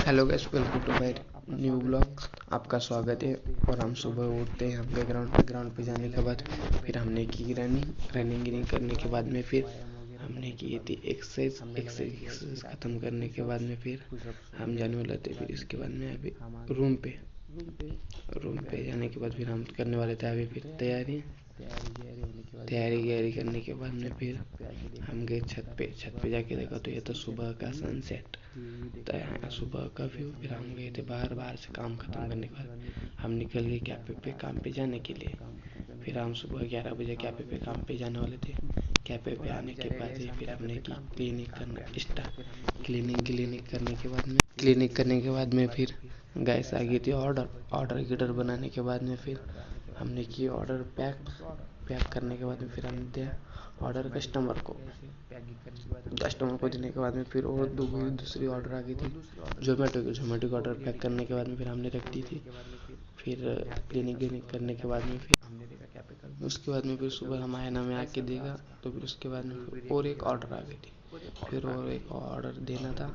Hello guys, welcome to my new blog. आपका स्वागत है। और हम सुबह उठते हैं, हम गए ग्राउंड पे जाने के बाद फिर हमने की रनिंग करने के बाद में फिर हमने की थी एक्सरसाइज ख़त्म करने के बाद में फिर हम जाने वाले थे। फिर इसके बाद में अभी रूम पे जाने के बाद फिर हम करने वाले थे अभी फिर तैयारी करने के बाद में फिर हम गए छत पे जाके देखा तो ये तो सुबह का सनसेट तो यहाँ सुबह का व्यू। फिर हम गए थे बाहर से काम खत्म करने के बाद हम निकल गए कैफे पे काम पे जाने के लिए। फिर हम सुबह 11 बजे कैफे पे काम पे जाने वाले थे। कैफे पे आने के बाद ही फिर हमने की क्लीनिक करने के बाद में फिर गैस आ गई थी ऑर्डर बनाने के बाद में फिर हमने की ऑर्डर पैक करने के बाद में फिर हमने दिया ऑर्डर कस्टमर को देने के बाद में फिर और दूसरी ऑर्डर आ गई थी जोमेटो ऑर्डर पैक करने के बाद में फिर हमने रख दी थी। फिर क्लीनिक करने के बाद में फिर उसके बाद में फिर सुबह हम आयना में आके देखा तो फिर उसके बाद में फिर और एक ऑर्डर आ गई थी। फिर और एक ऑर्डर देना था।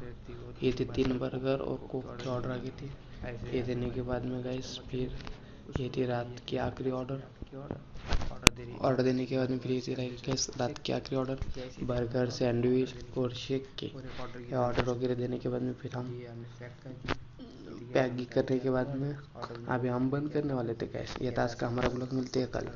ये थे 3 बर्गर और कोक की ऑर्डर आ गई थी। ये देने के बाद में गाइस फिर ये थी रात की आखिरी ऑर्डर देने के बाद में फिर ये थी रात की आखिरी ऑर्डर बर्गर सैंडविच और शेक के ऑर्डर वगैरह देने के बाद में फिर हम पैकिंग करने के बाद में अभी हम बंद करने वाले थे। गाइस ये था आज का हमारा ब्लॉग। मिलते हैं कल।